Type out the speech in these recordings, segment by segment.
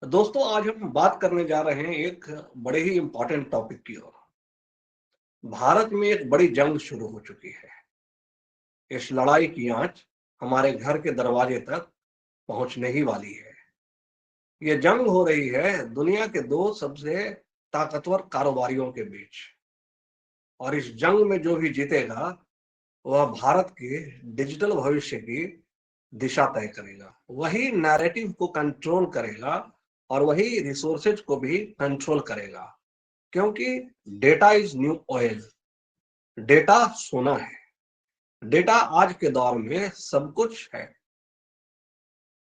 दोस्तों, आज हम बात करने जा रहे हैं एक बड़े ही इंपॉर्टेंट टॉपिक की ओर। भारत में एक बड़ी जंग शुरू हो चुकी है। इस लड़ाई की आंच हमारे घर के दरवाजे तक पहुंचने ही वाली है। ये जंग हो रही है दुनिया के दो सबसे ताकतवर कारोबारियों के बीच, और इस जंग में जो भी जीतेगा वह भारत के डिजिटल भविष्य की दिशा तय करेगा, वही नैरेटिव को कंट्रोल करेगा और वही रिसोर्सेज को भी कंट्रोल करेगा। क्योंकि data is new oil, data सोना है। डेटा आज के दौर में सब कुछ है।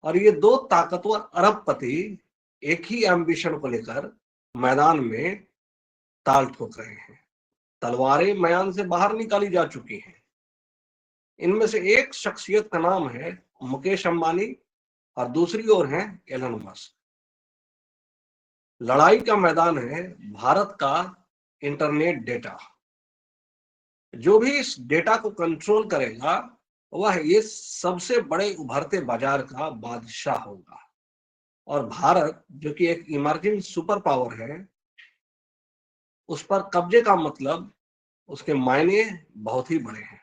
और ये दो ताकतवर अरबपति एक ही एम्बिशन को लेकर मैदान में ताल ठोक रहे हैं। तलवारें मैदान से बाहर निकाली जा चुकी हैं। इनमें से एक शख्सियत का नाम है मुकेश अंबानी और दूसरी ओर है एलन मस्क। लड़ाई का मैदान है भारत का इंटरनेट डेटा। जो भी इस डेटा को कंट्रोल करेगा वह ये सबसे बड़े उभरते बाजार का बादशाह होगा। और भारत, जो कि एक इमर्जिंग सुपर पावर है, उस पर कब्जे का मतलब उसके मायने बहुत ही बड़े हैं।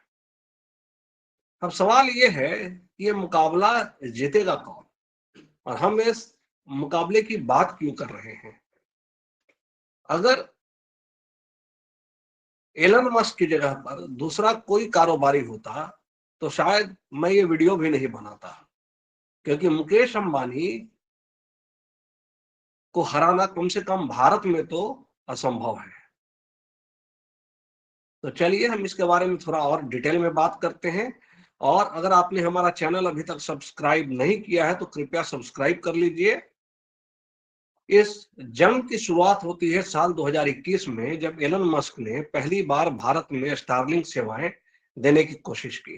अब सवाल ये है कि ये मुकाबला जीतेगा कौन, और हम इस मुकाबले की बात क्यों कर रहे हैं। अगर एलन मस्क की जगह पर दूसरा कोई कारोबारी होता तो शायद मैं ये वीडियो भी नहीं बनाता, क्योंकि मुकेश अंबानी को हराना कम से कम भारत में तो असंभव है। तो चलिए हम इसके बारे में थोड़ा और डिटेल में बात करते हैं। और अगर आपने हमारा चैनल अभी तक सब्सक्राइब नहीं किया है तो कृपया सब्सक्राइब कर लीजिए। इस जंग की शुरुआत होती है साल 2021 में, जब एलन मस्क ने पहली बार भारत में स्टारलिंक सेवाएं देने की कोशिश की।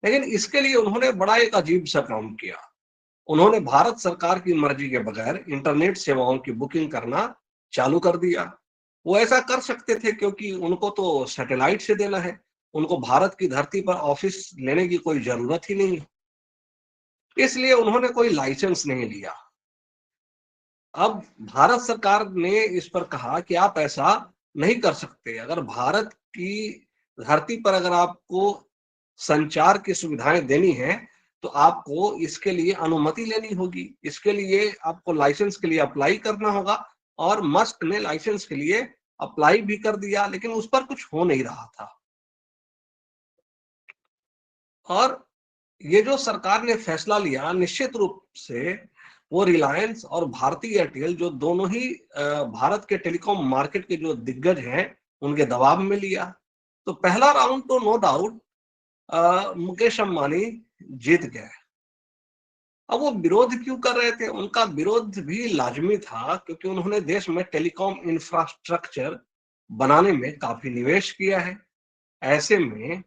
लेकिन इसके लिए उन्होंने बड़ा एक अजीब सा काम किया। उन्होंने भारत सरकार की मर्जी के बगैर इंटरनेट सेवाओं की बुकिंग करना चालू कर दिया। वो ऐसा कर सकते थे क्योंकि उनको तो सैटेलाइट से देना है। उनको भारत की धरती पर ऑफिस लेने की कोई जरूरत ही नहीं, इसलिए उन्होंने कोई लाइसेंस नहीं लिया। अब भारत सरकार ने इस पर कहा कि आप ऐसा नहीं कर सकते। अगर भारत की धरती पर अगर आपको संचार की सुविधाएं देनी है तो आपको इसके लिए अनुमति लेनी होगी, इसके लिए आपको लाइसेंस के लिए अप्लाई करना होगा। और मस्क ने लाइसेंस के लिए अप्लाई भी कर दिया, लेकिन उस पर कुछ हो नहीं रहा था। और ये जो सरकार ने फैसला लिया, निश्चित रूप से वो रिलायंस और भारती एयरटेल, जो दोनों ही भारत के टेलीकॉम मार्केट के जो दिग्गज हैं, उनके दबाव में लिया। तो पहला राउंड तो नो डाउट मुकेश अंबानी जीत गए। अब वो विरोध क्यों कर रहे थे? उनका विरोध भी लाजमी था, क्योंकि उन्होंने देश में टेलीकॉम इंफ्रास्ट्रक्चर बनाने में काफी निवेश किया है। ऐसे में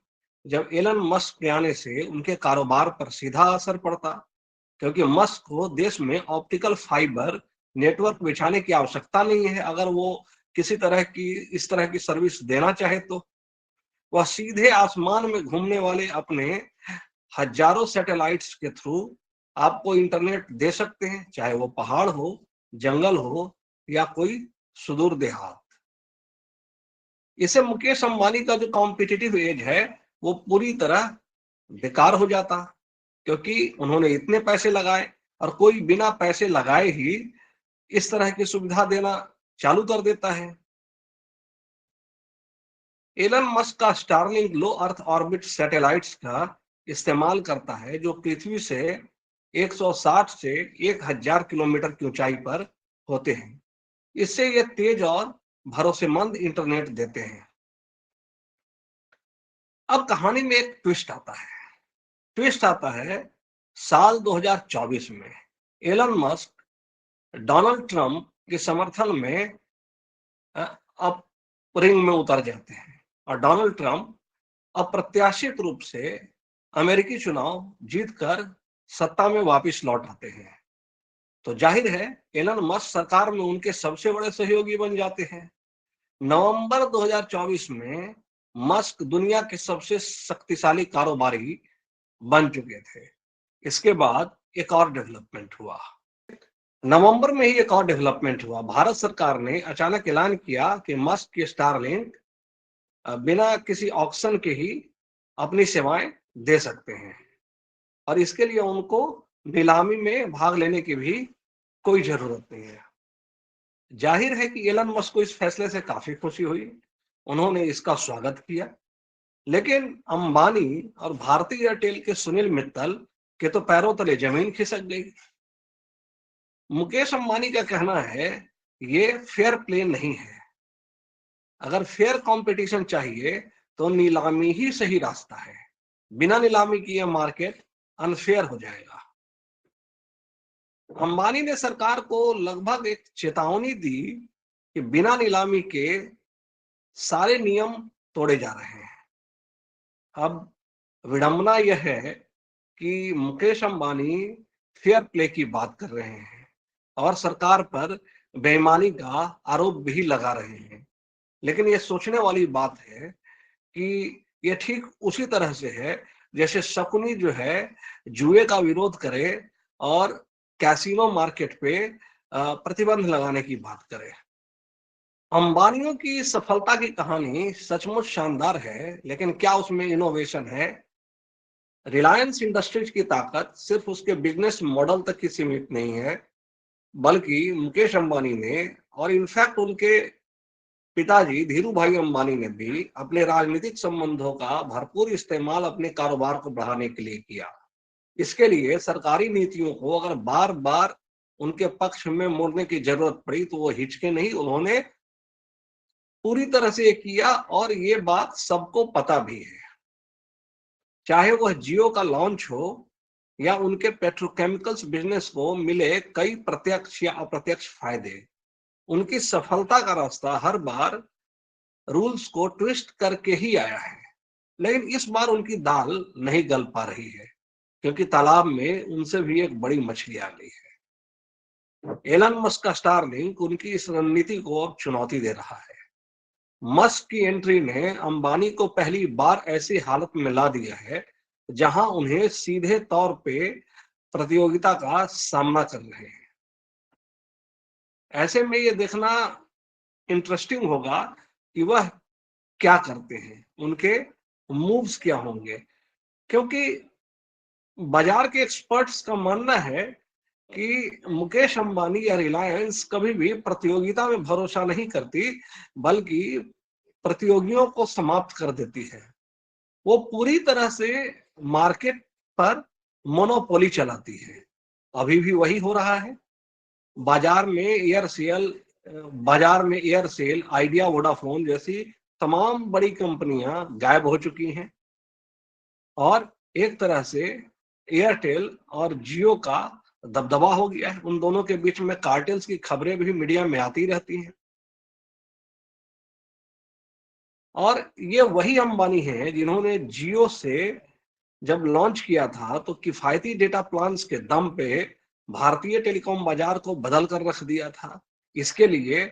जब एलन मस्क के आने से उनके कारोबार पर सीधा असर पड़ता, क्योंकि मस्क को देश में ऑप्टिकल फाइबर नेटवर्क बिछाने की आवश्यकता नहीं है। अगर वो किसी तरह की इस तरह की सर्विस देना चाहे तो वह सीधे आसमान में घूमने वाले अपने हजारों सैटेलाइट्स के थ्रू आपको इंटरनेट दे सकते हैं, चाहे वो पहाड़ हो, जंगल हो या कोई सुदूर देहात। इससे मुकेश अंबानी का जो कॉम्पिटिटिव एज है वो पूरी तरह बेकार हो जाता, क्योंकि उन्होंने इतने पैसे लगाए और कोई बिना पैसे लगाए ही इस तरह की सुविधा देना चालू कर देता है। एलन मस्क का स्टारलिंक लो अर्थ ऑर्बिट सैटेलाइट्स का इस्तेमाल करता है, जो पृथ्वी से 160 से 1000 किलोमीटर की ऊंचाई पर होते हैं। इससे ये तेज और भरोसेमंद इंटरनेट देते हैं। अब कहानी में एक ट्विस्ट आता है साल 2024 में। एलन मस्क डोनाल्ड ट्रंप के समर्थन में अब रिंग में उतर जाते हैं, और डोनाल्ड ट्रंप अप्रत्याशित रूप से अमेरिकी चुनाव जीतकर सत्ता में वापस लौट आते हैं। तो जाहिर है एलन मस्क सरकार में उनके सबसे बड़े सहयोगी बन जाते हैं। नवंबर 2024 में मस्क दुनिया के सबसे शक्तिशाली कारोबारी बन चुके थे। इसके बाद एक और डेवलपमेंट हुआ। नवंबर में ही एक और डेवलपमेंट हुआ। भारत सरकार ने अचानक ऐलान किया कि मस्क की स्टारलिंक बिना किसी ऑक्शन के ही अपनी सेवाएं दे सकते हैं और इसके लिए उनको नीलामी में भाग लेने की भी कोई जरूरत नहीं है। जाहिर है कि एलन मस्क को इस फैसले से काफी खुशी हुई, उन्होंने इसका स्वागत किया। लेकिन अंबानी और भारतीय एयरटेल के सुनील मित्तल के तो पैरों तले जमीन खिसक गई। मुकेश अंबानी का कहना है ये फेयर प्ले नहीं है, अगर फेयर कंपटीशन चाहिए तो नीलामी ही सही रास्ता है, बिना नीलामी की यह मार्केट अनफेयर हो जाएगा। अंबानी ने सरकार को लगभग एक चेतावनी दी कि बिना नीलामी के सारे नियम तोड़े जा रहे हैं। अब विडंबना यह है कि मुकेश अंबानी फेयर प्ले की बात कर रहे हैं और सरकार पर बेईमानी का आरोप भी लगा रहे हैं। लेकिन यह सोचने वाली बात है कि यह ठीक उसी तरह से है जैसे शकुनी जो है जुए का विरोध करे और कैसीनो मार्केट पे प्रतिबंध लगाने की बात करे। अंबानियों की सफलता की कहानी सचमुच शानदार है, लेकिन क्या उसमें इनोवेशन है? रिलायंस इंडस्ट्रीज की ताकत सिर्फ उसके बिजनेस मॉडल तक ही सीमित नहीं है, बल्कि मुकेश अंबानी ने और इनफैक्ट उनके पिताजी धीरू भाई अंबानी ने भी अपने राजनीतिक संबंधों का भरपूर इस्तेमाल अपने कारोबार को बढ़ाने के लिए किया। इसके लिए सरकारी नीतियों को अगर बार बार उनके पक्ष में मोड़ने की जरूरत पड़ी तो वो हिचके नहीं, उन्होंने पूरी तरह से ये किया और ये बात सबको पता भी है। चाहे वह जियो का लॉन्च हो या उनके पेट्रोकेमिकल्स बिजनेस को मिले कई प्रत्यक्ष या अप्रत्यक्ष फायदे, उनकी सफलता का रास्ता हर बार रूल्स को ट्विस्ट करके ही आया है। लेकिन इस बार उनकी दाल नहीं गल पा रही है क्योंकि तालाब में उनसे भी एक बड़ी मछली आ गई है। एलन मस्क का स्टारलिंक उनकी इस रणनीति को अब चुनौती दे रहा है। मस्क की एंट्री ने अंबानी को पहली बार ऐसी हालत में ला दिया है जहां उन्हें सीधे तौर पे प्रतियोगिता का सामना कर रहे हैं। ऐसे में ये देखना इंटरेस्टिंग होगा कि वह क्या करते हैं, उनके मूव्स क्या होंगे, क्योंकि बाजार के एक्सपर्ट्स का मानना है कि मुकेश अंबानी या रिलायंस कभी भी प्रतियोगिता में भरोसा नहीं करती, बल्कि प्रतियोगियों को समाप्त कर देती है। वो पूरी तरह से मार्केट पर मोनोपोली चलाती है। अभी भी वही हो रहा है। बाजार में एयरसेल आइडिया, वोडाफोन जैसी तमाम बड़ी कंपनियां गायब हो चुकी हैं और एक तरह से एयरटेल और जियो का दबदबा हो गया है। उन दोनों के बीच में कार्टेल्स की खबरें भी मीडिया में आती रहती हैं। और ये वही अंबानी हैं जिन्होंने जियो से जब लॉन्च किया था तो किफायती डेटा प्लान्स के दम पे भारतीय टेलीकॉम बाजार को बदल कर रख दिया था। इसके लिए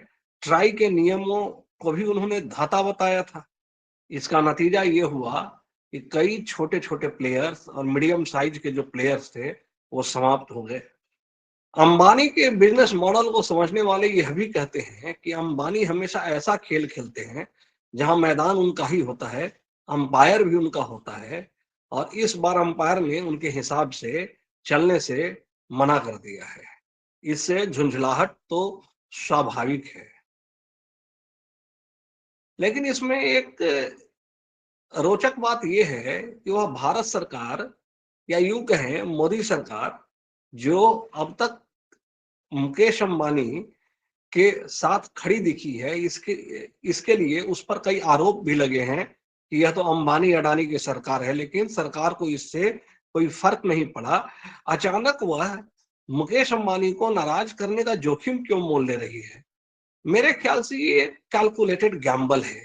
ट्राई के नियमों को भी उन्होंने धाता बताया था। इसका नतीजा ये हुआ कि कई छोटे छोटे प्लेयर्स और मीडियम साइज के जो प्लेयर्स थे वो समाप्त हो गए। अंबानी के बिजनेस मॉडल को समझने वाले यह भी कहते हैं कि अंबानी हमेशा ऐसा खेल खेलते हैं जहां मैदान उनका ही होता है, अंपायर भी उनका होता है और इस बार अंपायर ने उनके हिसाब से चलने से मना कर दिया है। इससे झुंझलाहट तो स्वाभाविक है, लेकिन इसमें एक रोचक बात यह है कि वह भारत सरकार या यूं कहें मोदी सरकार जो अब तक मुकेश अंबानी के साथ खड़ी दिखी है, इसके इसके लिए उस पर कई आरोप भी लगे हैं कि यह तो अंबानी अडानी की सरकार है, लेकिन सरकार को इससे कोई फर्क नहीं पड़ा। अचानक वह मुकेश अंबानी को नाराज करने का जोखिम क्यों मोल ले रही है? मेरे ख्याल से ये कैलकुलेटेड गैम्बल है।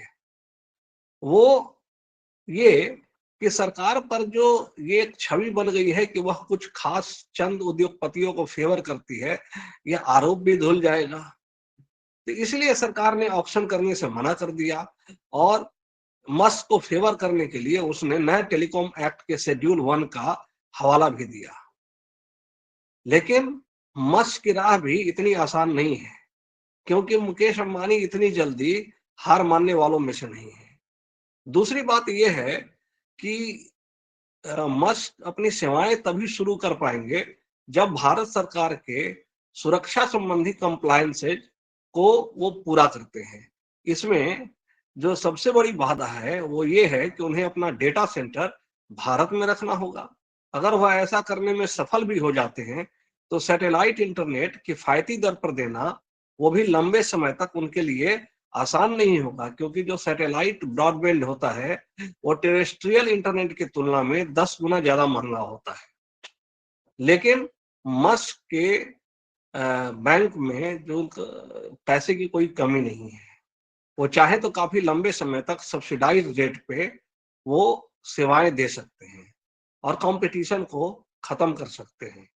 वो ये कि सरकार पर जो ये एक छवि बन गई है कि वह कुछ खास चंद उद्योगपतियों को फेवर करती है, यह आरोप भी धुल जाएगा। तो इसलिए सरकार ने ऑक्शन करने से मना कर दिया और मस्क को फेवर करने के लिए उसने नए टेलीकॉम एक्ट के शेड्यूल 1 का हवाला भी दिया। लेकिन मस्क की राह भी इतनी आसान नहीं है, क्योंकि मुकेश अंबानी इतनी जल्दी हार मानने वालों में से नहीं है। दूसरी बात यह है कि मस्क अपनी सेवाएं तभी शुरू कर पाएंगे जब भारत सरकार के सुरक्षा संबंधी कंप्लायंसेज को वो पूरा करते हैं। इसमें जो सबसे बड़ी बाधा है वो ये है कि उन्हें अपना डेटा सेंटर भारत में रखना होगा। अगर वह ऐसा करने में सफल भी हो जाते हैं तो सैटेलाइट इंटरनेट किफायती दर पर देना वो भी लंबे समय तक उनके लिए आसान नहीं होगा, क्योंकि जो सैटेलाइट ब्रॉडबैंड होता है वो टेरेस्ट्रियल इंटरनेट की तुलना में 10 गुना ज्यादा महंगा होता है। लेकिन मस्क के बैंक में जो पैसे की कोई कमी नहीं है। वो चाहे तो काफी लंबे समय तक सब्सिडाइज रेट पे वो सेवाएं दे सकते हैं और कंपटीशन को खत्म कर सकते हैं।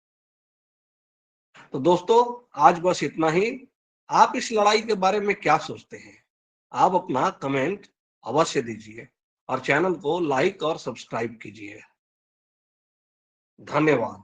तो दोस्तों, आज बस इतना ही। आप इस लड़ाई के बारे में क्या सोचते हैं? आप अपना कमेंट अवश्य दीजिए और चैनल को लाइक और सब्सक्राइब कीजिए। धन्यवाद।